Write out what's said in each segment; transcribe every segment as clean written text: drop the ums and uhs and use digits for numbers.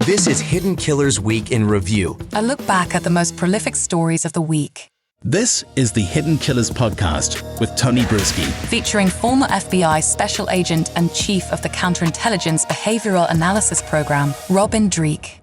This is Hidden Killers Week in Review. A look back at the most prolific stories of the week. This is the Hidden Killers podcast with Tony Brueski. Featuring former FBI Special Agent and Chief of the Counterintelligence Behavioral Analysis Program, Robin Dreeke.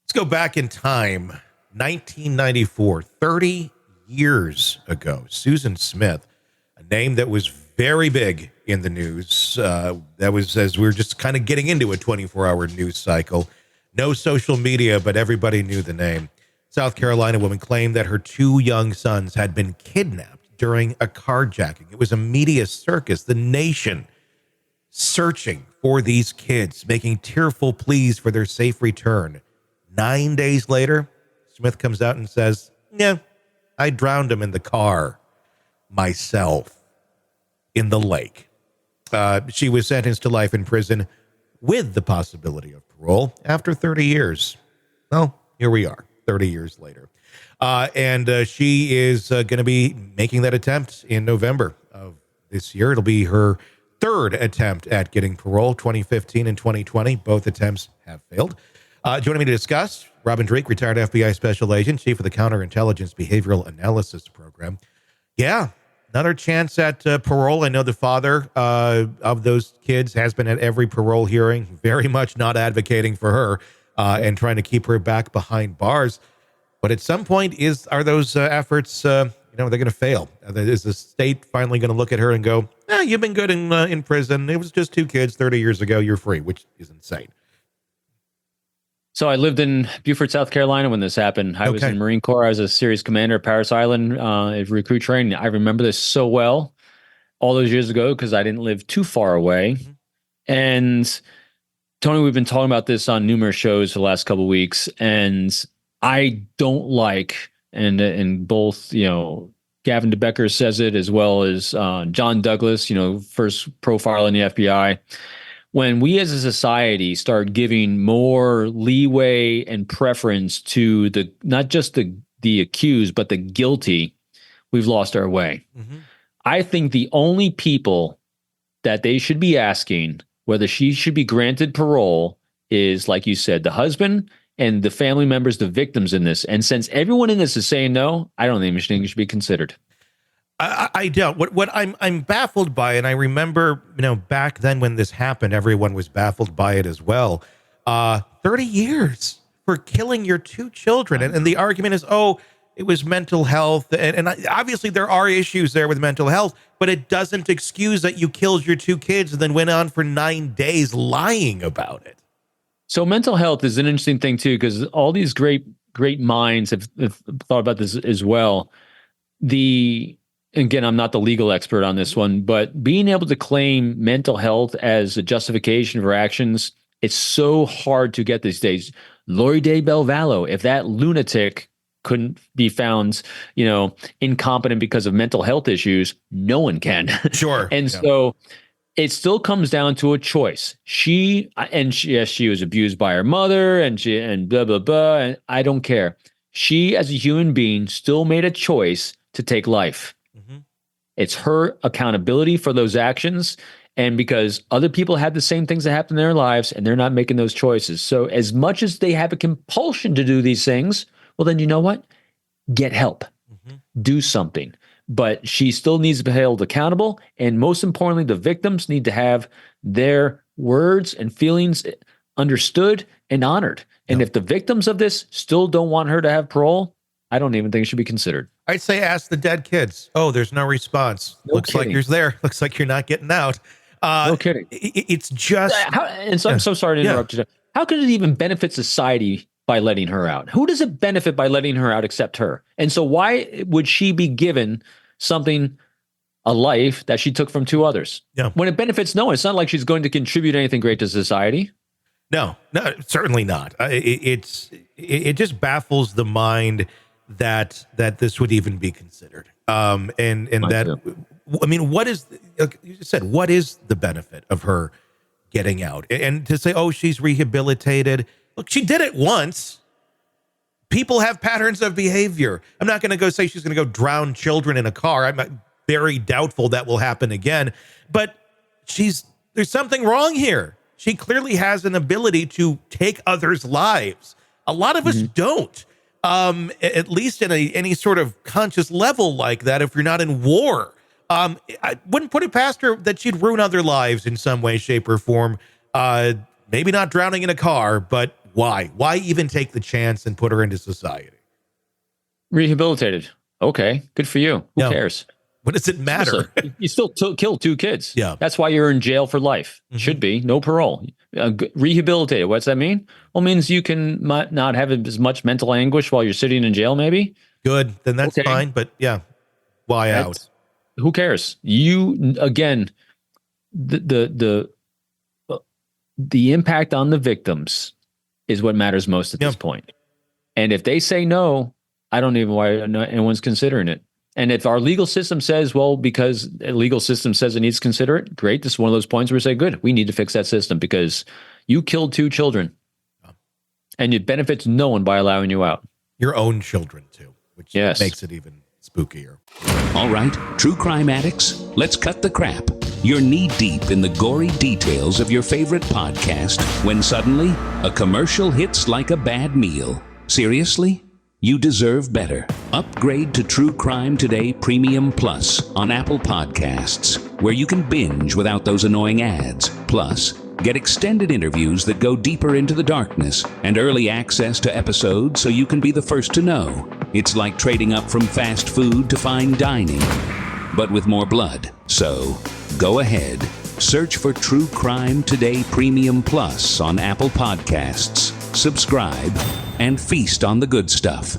Let's go back in time. 1994, 30 years ago. Susan Smith, a name that was very big in the news. That was as we were just kind of getting into a 24-hour news cycle. No social media, but everybody knew the name. South Carolina woman claimed that her two young sons had been kidnapped during a carjacking. It was a media circus, the nation searching for these kids, making tearful pleas for their safe return. 9 days later, Smith comes out and says, yeah, I drowned them in the car myself in the lake. She was sentenced to life in prison with the possibility of parole after 30 years. Well, here we are, 30 years later. And she is going to be making that attempt in November of this year. It'll be her third attempt at getting parole, 2015 and 2020. Both attempts have failed. Joining me to discuss, Robin Dreeke, retired FBI Special Agent, Chief of the Counterintelligence Behavioral Analysis Program. Yeah, another chance at parole. I know the father of those kids has been at every parole hearing, very much not advocating for her and trying to keep her back behind bars. But at some point, are those efforts, they're going to fail? Is the state finally going to look at her and go, you've been good in prison. It was just two kids 30 years ago. You're free, which is insane. So I lived in Beaufort, South Carolina when this happened. I was in Marine Corps. I was a series commander at Parris Island at recruit training. I remember this so well all those years ago because I didn't live too far away. Mm-hmm. And Tony, we've been talking about this on numerous shows for the last couple of weeks, and I don't like, and both, Gavin DeBecker says it as well as John Douglas, first profile in the FBI. When we as a society start giving more leeway and preference to not just the accused, but the guilty, we've lost our way. Mm-hmm. I think the only people that they should be asking whether she should be granted parole is, like you said, the husband and the family members, the victims in this. And since everyone in this is saying no, I don't even think it should be considered. I don't. What I'm baffled by, and I remember, back then when this happened, everyone was baffled by it as well. 30 years for killing your two children. And the argument is, it was mental health. And obviously there are issues there with mental health, but it doesn't excuse that you killed your two kids and then went on for 9 days lying about it. So mental health is an interesting thing too, because all these great minds have thought about this as well. Again, I'm not the legal expert on this one, but being able to claim mental health as a justification for actions, it's so hard to get these days. Lori Day Belvallo, if that lunatic couldn't be found, incompetent because of mental health issues, no one can. Sure. So it still comes down to a choice. She was abused by her mother and blah, blah, blah. And I don't care. She, as a human being, still made a choice to take life. It's her accountability for those actions. And because other people had the same things that happened in their lives and they're not making those choices. So as much as they have a compulsion to do these things, well, then you know what? Get help. Mm-hmm. Do something. But she still needs to be held accountable. And most importantly, the victims need to have their words and feelings understood and honored. And if the victims of this still don't want her to have parole, I don't even think it should be considered. I'd say ask the dead kids. Oh, there's no response. Looks like you're there. Looks like you're not getting out. No kidding. It's just... I'm so sorry to interrupt you. How could it even benefit society by letting her out? Who does it benefit by letting her out except her? And so why would she be given a life that she took from two others? Yeah. When it benefits no one, it's not like she's going to contribute anything great to society. No, certainly not. It just baffles the mind that this would even be considered. What is, like you said, what is the benefit of her getting out? And to say, she's rehabilitated. Look, she did it once. People have patterns of behavior. I'm not going to go say she's going to go drown children in a car. I'm very doubtful that will happen again. But there's something wrong here. she clearly has an ability to take others' lives. A lot of us don't, at least in any sort of conscious level like that, if you're not in war. I wouldn't put it past her that she'd ruin other lives in some way, shape, or form. Maybe not drowning in a car, but why? Why even take the chance and put her into society? Rehabilitated. Okay, good for you. Who cares? What does it matter? You still killed 2 kids. Yeah. That's why you're in jail for life. Should be. No parole. Rehabilitated. What's that mean? Well, it means you can not have as much mental anguish while you're sitting in jail, maybe. Good. Then that's fine. But yeah, why out? Who cares? You, again, the impact on the victims is what matters most at this point. And if they say no, I don't even why anyone's considering it. And if our legal system says, well, because a legal system says it needs to consider it, great. This is one of those points where we say, good, we need to fix that system because you killed 2 children and it benefits no one by allowing you out. Your own children, too, which makes it even spookier. All right, true crime addicts, let's cut the crap. You're knee-deep in the gory details of your favorite podcast when suddenly a commercial hits like a bad meal. Seriously? You deserve better. Upgrade to True Crime Today Premium Plus on Apple Podcasts, where you can binge without those annoying ads. Plus, get extended interviews that go deeper into the darkness and early access to episodes so you can be the first to know. It's like trading up from fast food to fine dining, but with more blood. So, go ahead. Search for True Crime Today Premium Plus on Apple Podcasts. Subscribe and feast on the good stuff.